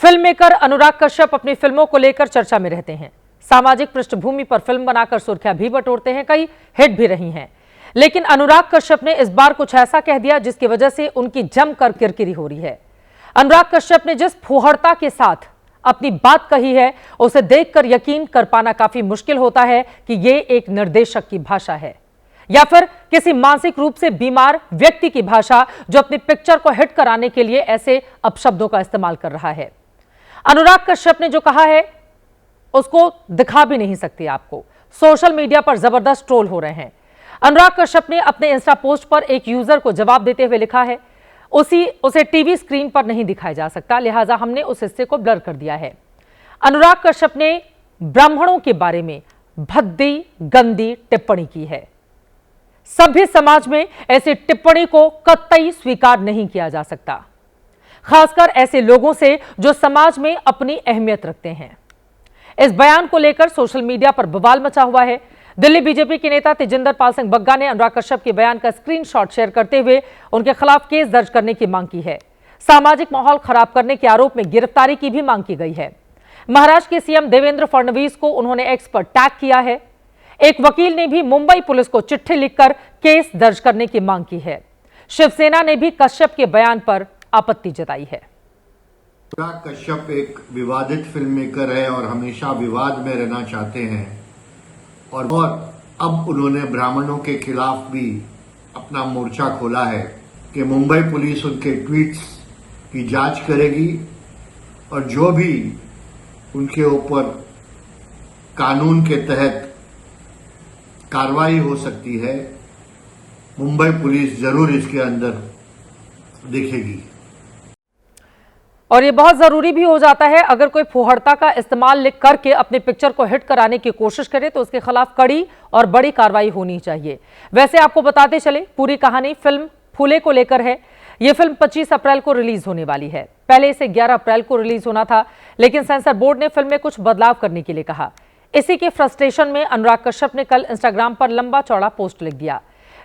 फिल्म मेकर अनुराग कश्यप अपनी फिल्मों को लेकर चर्चा में रहते हैं। सामाजिक पृष्ठभूमि पर फिल्म बनाकर सुर्खियां भी बटोरते हैं, कई हिट भी रही हैं। लेकिन अनुराग कश्यप ने इस बार कुछ ऐसा कह दिया जिसकी वजह से उनकी जमकर किरकिरी हो रही है। अनुराग कश्यप ने जिस फुहड़ता के साथ अपनी बात कही है, उसे देखकर यकीन कर पाना काफी मुश्किल होता है कि ये एक निर्देशक की भाषा है या फिर किसी मानसिक रूप से बीमार व्यक्ति की भाषा, जो अपनी पिक्चर को हिट कराने के लिए ऐसे अपशब्दों का इस्तेमाल कर रहा है। अनुराग कश्यप ने जो कहा है उसको दिखा भी नहीं सकती आपको। सोशल मीडिया पर जबरदस्त ट्रोल हो रहे हैं। अनुराग कश्यप ने अपने इंस्टा पोस्ट पर एक यूजर को जवाब देते हुए लिखा है, उसे टीवी स्क्रीन पर नहीं दिखाया जा सकता, लिहाजा हमने उस हिस्से को ब्लर कर दिया है। अनुराग कश्यप ने ब्राह्मणों के बारे में भद्दी गंदी टिप्पणी की है। सभ्य समाज में ऐसी टिप्पणी को कतई स्वीकार नहीं किया जा सकता, खासकर ऐसे लोगों से जो समाज में अपनी अहमियत रखते हैं। इस बयान को लेकर सोशल मीडिया पर बवाल मचा हुआ है। दिल्ली बीजेपी के नेता तेजिंदर पाल सिंह बग्गा ने अनुराग कश्यप के बयान का स्क्रीनशॉट शेयर करते हुए उनके खिलाफ केस दर्ज करने की मांग की है। सामाजिक माहौल खराब करने के आरोप में गिरफ्तारी की भी मांग की गई है। महाराष्ट्र के सीएम देवेंद्र फडणवीस को उन्होंने एक्स पर टैग किया है। एक वकील ने भी मुंबई पुलिस को चिट्ठी लिखकर केस दर्ज करने की मांग की है। शिवसेना ने भी कश्यप के बयान पर आपत्ति जताई है। अनुराग कश्यप एक विवादित फिल्म मेकर है और हमेशा विवाद में रहना चाहते हैं और अब उन्होंने ब्राह्मणों के खिलाफ भी अपना मोर्चा खोला है कि मुंबई पुलिस उनके ट्वीट्स की जांच करेगी और जो भी उनके ऊपर कानून के तहत कार्रवाई हो सकती है, मुंबई पुलिस जरूर इसके अंदर देखेगी। और ये बहुत जरूरी भी हो जाता है, अगर कोई फुहड़ता का इस्तेमाल लिख करके अपने पिक्चर को हिट कराने की कोशिश करे तो उसके खिलाफ कड़ी और बड़ी कार्रवाई होनी चाहिए। वैसे आपको बताते चले, पूरी कहानी फिल्म फूले को लेकर है। ये फिल्म 25 अप्रैल को रिलीज होने वाली है। पहले इसे 11 अप्रैल को रिलीज होना था, लेकिन सेंसर बोर्ड ने फिल्म में कुछ बदलाव करने के लिए कहा। इसी के फ्रस्ट्रेशन में अनुराग कश्यप ने कल इंस्टाग्राम पर लंबा चौड़ा पोस्ट लिख दिया,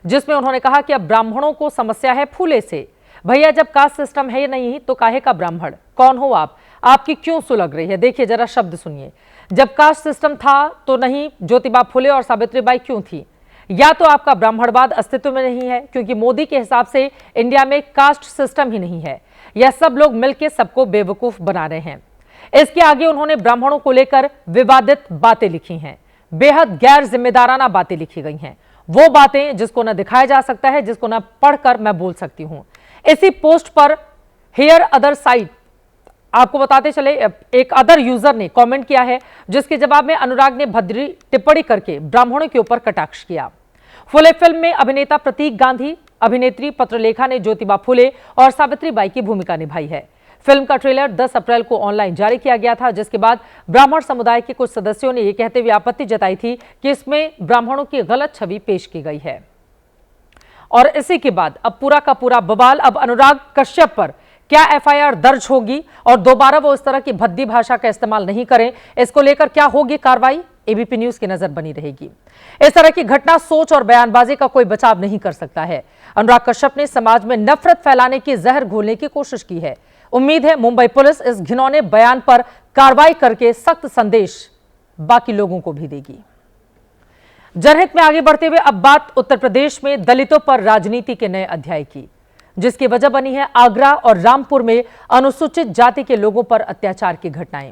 जिसमें उन्होंने कहा कि अब ब्राह्मणों को समस्या है फूले से। भैया, जब कास्ट सिस्टम है नहीं तो काहे का ब्राह्मण? कौन हो आप? आपकी क्यों सुलग रही है? देखिए जरा शब्द सुनिए। जब कास्ट सिस्टम था तो नहीं ज्योतिबा फुले और सावित्रीबाई क्यों थी? या तो आपका ब्राह्मणवाद अस्तित्व में नहीं है क्योंकि मोदी के हिसाब से इंडिया में कास्ट सिस्टम ही नहीं है, या सब लोग मिलकर सबको बेवकूफ बना रहे हैं। इसके आगे उन्होंने ब्राह्मणों को लेकर विवादित बातें लिखी हैं, बेहद गैर जिम्मेदाराना बातें लिखी गई हैं, वो बातें जिसको न दिखाया जा सकता है, जिसको न पढ़कर मैं बोल सकती हूं। इसी पोस्ट पर हेयर अदर साइड, आपको बताते चले, एक अदर यूजर ने कमेंट किया है, जिसके जवाब में अनुराग ने भद्दी टिप्पणी करके ब्राह्मणों के ऊपर कटाक्ष किया। फुले फिल्म में अभिनेता प्रतीक गांधी, अभिनेत्री पत्रलेखा ने ज्योतिबा फुले और सावित्रीबाई की भूमिका निभाई है। फिल्म का ट्रेलर 10 अप्रैल को ऑनलाइन जारी किया गया था, जिसके बाद ब्राह्मण समुदाय के कुछ सदस्यों ने यह कहते हुए आपत्ति जताई थी कि इसमें ब्राह्मणों की गलत छवि पेश की गई है। और इसी के बाद अब पूरा का पूरा बवाल अब अनुराग कश्यप पर क्या एफआईआर दर्ज होगी और दोबारा वो इस तरह की भद्दी भाषा का इस्तेमाल नहीं करें, इसको लेकर क्या होगी कार्रवाई, एबीपी न्यूज की नजर बनी रहेगी। इस तरह की घटना सोच और बयानबाजी का कोई बचाव नहीं कर सकता है। अनुराग कश्यप ने समाज में नफरत फैलाने की जहर घोलने की कोशिश की है। उम्मीद है मुंबई पुलिस इस घिनौने बयान पर कार्रवाई करके सख्त संदेश बाकी लोगों को भी देगी। जनहित में आगे बढ़ते हुए अब बात उत्तर प्रदेश में दलितों पर राजनीति के नए अध्याय की, जिसकी वजह बनी है आगरा और रामपुर में अनुसूचित जाति के लोगों पर अत्याचार की घटनाएं।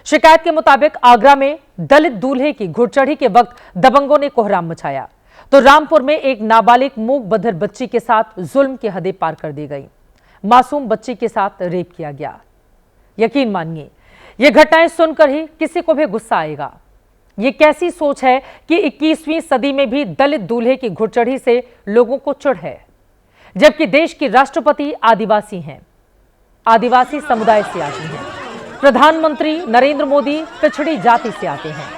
शिकायत के मुताबिक आगरा में दलित दूल्हे की घुड़चढ़ी के वक्त दबंगों ने कोहराम मचाया, तो रामपुर में एक नाबालिग मूक बधिर बच्ची के साथ जुल्म की हदें पार कर दी गई। मासूम बच्ची के साथ रेप किया गया। यकीन मानिए, ये घटनाएं सुनकर ही किसी को भी गुस्सा आएगा। ये कैसी सोच है कि 21वीं सदी में भी दलित दूल्हे की घुड़चढ़ी से लोगों को चिढ़ है, जबकि देश की राष्ट्रपति आदिवासी हैं, आदिवासी समुदाय से आती हैं। प्रधानमंत्री नरेंद्र मोदी पिछड़ी जाति से आते हैं।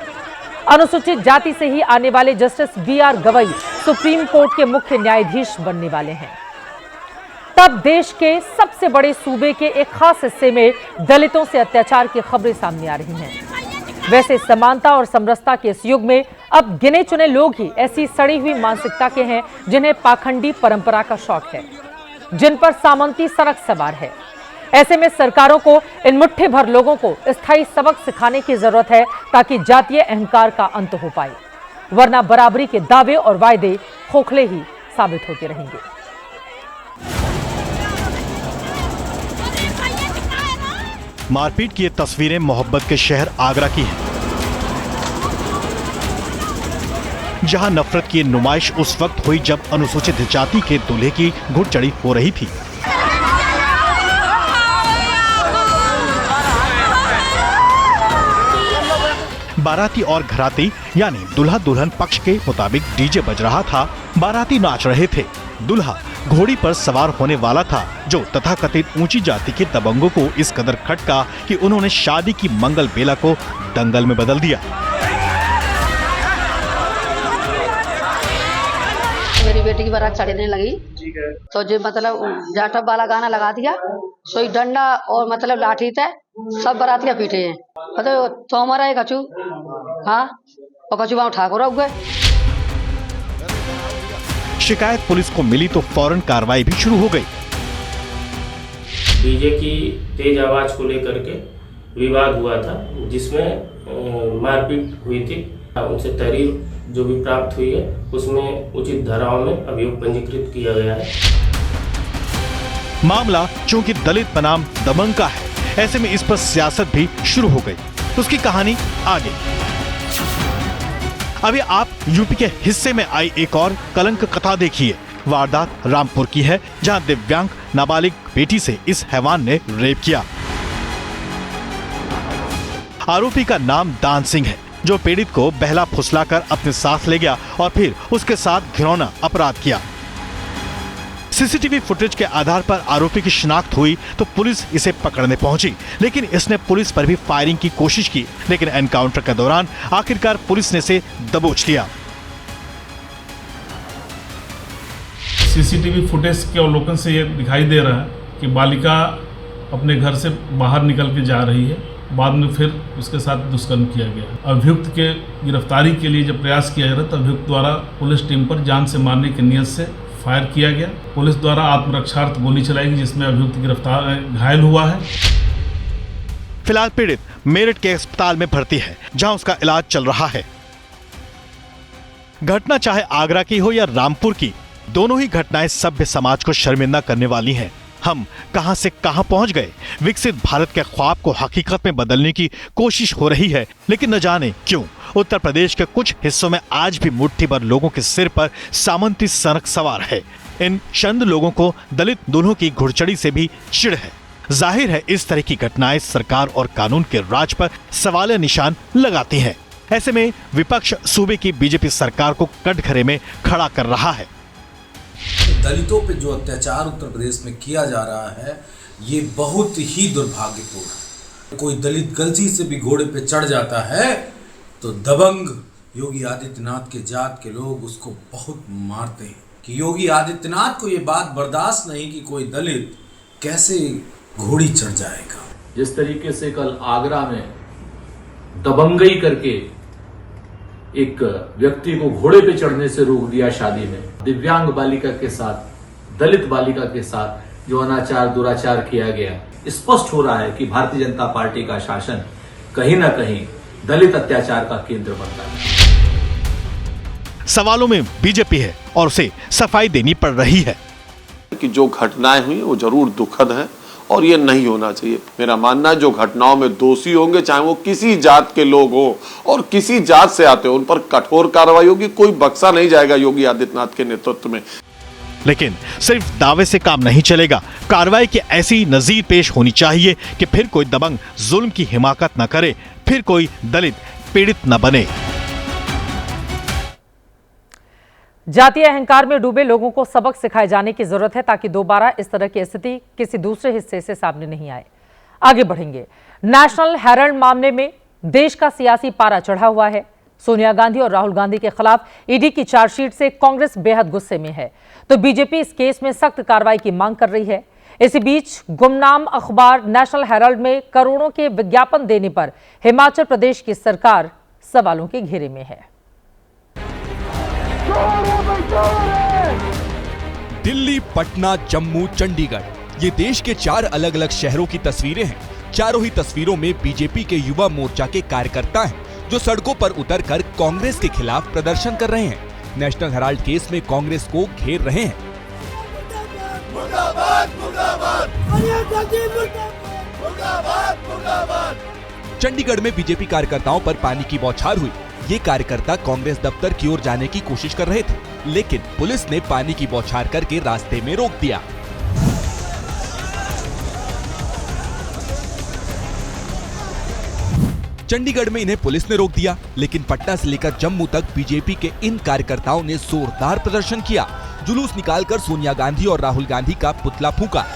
अनुसूचित जाति से ही आने वाले justice BR Gavai Supreme Court के मुख्य न्यायाधीश बनने वाले हैं। तब देश के सबसे बड़े सूबे के एक खास हिस्से में दलितों से अत्याचार की खबरें सामने आ रही हैं। वैसे समानता और समरसता के इस युग में अब गिने चुने लोग ही ऐसी सड़ी हुई मानसिकता के हैं जिन्हें पाखंडी परंपरा का शौक है, जिन पर सामंती सनक सवार है। ऐसे में सरकारों को इन मुट्ठी भर लोगों को स्थायी सबक सिखाने की जरूरत है ताकि जातीय अहंकार का अंत हो पाए, वरना बराबरी के दावे और वायदे खोखले ही साबित होते रहेंगे। मारपीट की ये तस्वीरें मोहब्बत के शहर आगरा की हैं, जहां नफरत की नुमाइश उस वक्त हुई जब अनुसूचित जाति के दूल्हे की घुड़चढ़ी हो रही थी। बाराती और घराती यानी दुल्हा दुल्हन पक्ष के मुताबिक डीजे बज रहा था, बाराती नाच रहे थे, दुल्हा घोड़ी पर सवार होने वाला था, जो तथाकथित ऊंची जाति के दबंगों को इस कदर खटका कि उन्होंने शादी की मंगल बेला को दंगल में बदल दिया। मेरी बेटी की बारात चढ़ने लगी तो जो मतलब जाटव वाला गाना लगा दिया, सोई डंडा और मतलब लाठी थे, सब बारातियां पीटे हैं। मतलब तो हमारा है कचू, हाँ, और कचू वहाँ ठाकुर हो गए। शिकायत पुलिस को मिली तो फौरन कार्रवाई भी शुरू हो गई। डीजे की तेज आवाज को लेकर के विवाद हुआ था, जिसमें मारपीट हुई थी। उनसे तहरीर जो भी प्राप्त हुई है उसमें उचित धाराओं में अभियोग पंजीकृत किया गया है। मामला चूंकि दलित बनाम दबंग का है, ऐसे में इस पर सियासत भी शुरू हो गई। उसकी कहानी आगे। अभी आप यूपी के हिस्से में आई एक और कलंक कथा देखिए। वारदात रामपुर की है, जहां दिव्यांग नाबालिग बेटी से इस हैवान ने रेप किया। आरोपी का नाम दान सिंह है, जो पीड़ित को बहला फुसलाकर अपने साथ ले गया और फिर उसके साथ घिनौना अपराध किया। सीसीटीवी फुटेज के आधार पर आरोपी की शिनाख्त हुई तो पुलिस इसे पकड़ने पहुंची, लेकिन इसने पुलिस पर भी फायरिंग की कोशिश की, लेकिन एनकाउंटर के दौरान आखिरकार पुलिस ने इसे दबोच लिया। सीसीटीवी फुटेज के अवलोकन से यह दिखाई दे रहा है कि बालिका अपने घर से बाहर निकल के जा रही है, बाद में फिर उसके साथ दुष्कर्म किया गया। अभियुक्त के गिरफ्तारी के लिए जब प्रयास किया जा रहा था, अभियुक्त द्वारा पुलिस टीम पर जान से मारने की नीयत से फायर किया गया। पुलिस द्वारा आत्मरक्षार्थ गोली चलाई गई, जिसमें अभियुक्त गिरफ्तार घायल हुआ है। फिलहाल पीड़ित मेरठ के अस्पताल में भर्ती है, जहां उसका इलाज चल रहा है। घटना चाहे आगरा की हो या रामपुर की, दोनों ही घटनाएं सभ्य समाज को शर्मिंदा करने वाली हैं। हम कहां से कहां पहुंच गए। विकसित भारत के ख्वाब को हकीकत में बदलने की कोशिश हो रही है, लेकिन न जाने क्यों उत्तर प्रदेश के कुछ हिस्सों में आज भी मुट्ठी भर लोगों के सिर पर सामंती सनक सवार है। इन चंद लोगों को दलित दूल्हों की घुड़चढ़ी से भी चिढ़ है। जाहिर है इस तरह की घटनाएं सरकार और कानून के राज पर सवालिया निशान लगाती हैं। ऐसे में विपक्ष सूबे की बीजेपी सरकार को कटघरे में खड़ा कर रहा है। दलितों पे जो अत्याचार उत्तर प्रदेश में किया जा रहा है, ये बहुत ही दुर्भाग्यपूर्ण है। कोई दलित गलती से भी घोड़े पे चढ़ जाता है तो दबंग योगी आदित्यनाथ के जात के लोग उसको बहुत मारते हैं। कि योगी आदित्यनाथ को ये बात बर्दाश्त नहीं कि कोई दलित कैसे घोड़ी चढ़ जाएगा। जिस तरीके से कल आगरा में दबंगई करके एक व्यक्ति को घोड़े पे चढ़ने से रोक दिया, शादी में दिव्यांग बालिका के साथ, दलित बालिका के साथ जो अनाचार दुराचार किया गया, स्पष्ट हो रहा है कि भारतीय जनता पार्टी का शासन कहीं ना कहीं दलित अत्याचार का केंद्र बनता है। सवालों में बीजेपी है और उसे सफाई देनी पड़ रही है कि जो घटनाएं हुई वो जरूर दुखद है और ये नहीं होना चाहिए। मेरा मानना है जो घटनाओं में दोषी होंगे, चाहे वो किसी जात के लोग हो और किसी जात से आते हो, उन पर कठोर कार्रवाई होगी। कोई बख्शा नहीं जाएगा योगी आदित्यनाथ के नेतृत्व में। लेकिन सिर्फ दावे से काम नहीं चलेगा। कार्रवाई की ऐसी नजीर पेश होनी चाहिए कि फिर कोई दबंग जुल्म की हिमाकत न करे, फिर कोई दलित पीड़ित न बने। जातीय अहंकार में डूबे लोगों को सबक सिखाए जाने की जरूरत है ताकि दोबारा इस तरह की स्थिति किसी दूसरे हिस्से से सामने नहीं आए। आगे बढ़ेंगे। नेशनल हेराल्ड मामले में देश का सियासी पारा चढ़ा हुआ है। सोनिया गांधी और राहुल गांधी के खिलाफ ईडी की चार्जशीट से कांग्रेस बेहद गुस्से में है, तो बीजेपी इस केस में सख्त कार्रवाई की मांग कर रही है। इसी बीच गुमनाम अखबार नेशनल हेराल्ड में करोड़ों के विज्ञापन देने पर हिमाचल प्रदेश की सरकार सवालों के घेरे में है। दिल्ली, पटना, जम्मू, चंडीगढ़, ये देश के 4 अलग अलग शहरों की तस्वीरें हैं। चारों ही तस्वीरों में बीजेपी के युवा मोर्चा के कार्यकर्ता हैं, जो सड़कों पर उतरकर कांग्रेस के खिलाफ प्रदर्शन कर रहे हैं। नेशनल हेराल्ड केस में कांग्रेस को घेर रहे हैं। चंडीगढ़ में बीजेपी कार्यकर्ताओं पर पानी की बौछार हुई। ये कार्यकर्ता कांग्रेस दफ्तर की ओर जाने की कोशिश कर रहे थे, लेकिन पुलिस ने पानी की बौछार करके रास्ते में रोक दिया। चंडीगढ़ में इन्हें पुलिस ने रोक दिया, लेकिन पटना से लेकर जम्मू तक बीजेपी के इन कार्यकर्ताओं ने जोरदार प्रदर्शन किया। जुलूस निकालकर सोनिया गांधी और राहुल गांधी का पुतला फूंका।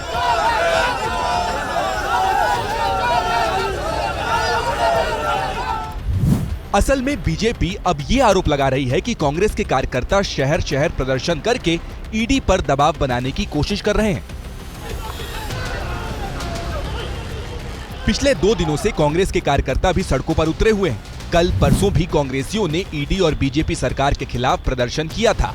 असल में बीजेपी अब ये आरोप लगा रही है कि कांग्रेस के कार्यकर्ता शहर शहर प्रदर्शन करके ईडी पर दबाव बनाने की कोशिश कर रहे हैं। पिछले 2 दिनों से कांग्रेस के कार्यकर्ता भी सड़कों पर उतरे हुए हैं। कल परसों भी कांग्रेसियों ने ईडी और बीजेपी सरकार के खिलाफ प्रदर्शन किया था।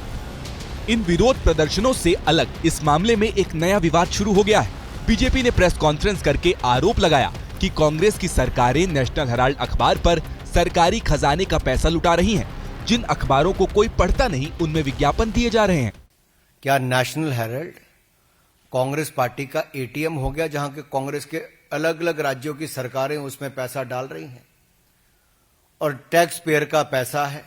इन विरोध प्रदर्शनों से अलग इस मामले में एक नया विवाद शुरू हो गया है। बीजेपी ने प्रेस कॉन्फ्रेंस करके आरोप लगाया कि कांग्रेस की सरकारें नेशनल हेराल्ड अखबार पर सरकारी खजाने का पैसा लुटा रही हैं। जिन अखबारों को कोई पढ़ता नहीं, उनमें विज्ञापन दिए जा रहे हैं। क्या नेशनल हेराल्ड कांग्रेस पार्टी का एटीएम हो गया, जहां के कांग्रेस के अलग अलग राज्यों की सरकारें उसमें पैसा डाल रही हैं और टैक्स पेयर का पैसा है?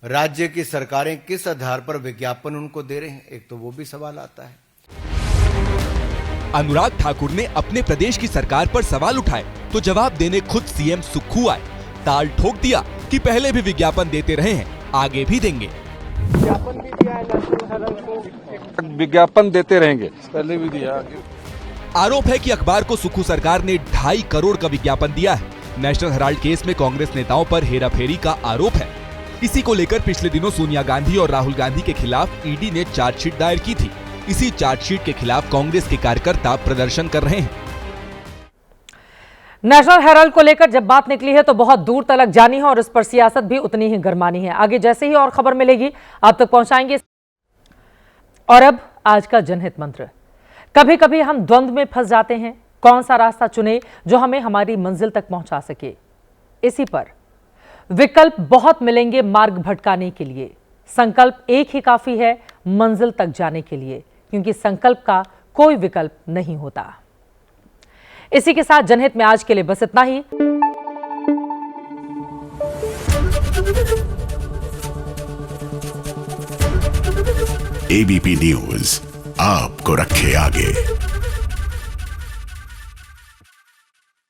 राज्य की सरकारें किस आधार पर विज्ञापन उनको दे रहे हैं? एक तो वो भी सवाल आता है। अनुराग ठाकुर ने अपने प्रदेश की सरकार पर सवाल उठाए तो जवाब देने खुद सीएम सुक्खू आए। ताल ठोक दिया कि पहले भी विज्ञापन देते रहे हैं, आगे भी देंगे। विज्ञापन भी दिया है नेशनल हेराल्ड को, विज्ञापन देते रहेंगे, पहले भी दिया, आगे। आरोप है कि अखबार को सुक्खू सरकार ने 2.5 करोड़ का विज्ञापन दिया है। नेशनल हेराल्ड केस में कांग्रेस नेताओं पर हेराफेरी का आरोप है। इसी को लेकर पिछले दिनों सोनिया गांधी और राहुल गांधी के खिलाफ ईडी ने चार्जशीट दायर की थी। इसी चार्जशीट के खिलाफ कांग्रेस के कार्यकर्ता प्रदर्शन कर रहे हैं। नेशनल हेराल्ड को लेकर जब बात निकली है तो बहुत दूर तक जानी है और इस पर सियासत भी उतनी ही गरमानी है। आगे जैसे ही और खबर मिलेगी आप तक पहुंचाएंगे। और अब आज का जनहित मंत्र। कभी कभी हम द्वंद्व में फंस जाते हैं, कौन सा रास्ता चुने जो हमें हमारी मंजिल तक पहुंचा सके। इसी पर विकल्प बहुत मिलेंगे मार्ग भटकाने के लिए, संकल्प एक ही काफी है मंजिल तक जाने के लिए, क्योंकि संकल्प का कोई विकल्प नहीं होता। इसी के साथ जनहित में आज के लिए बस इतना ही। एबीपी न्यूज आपको रखे आगे।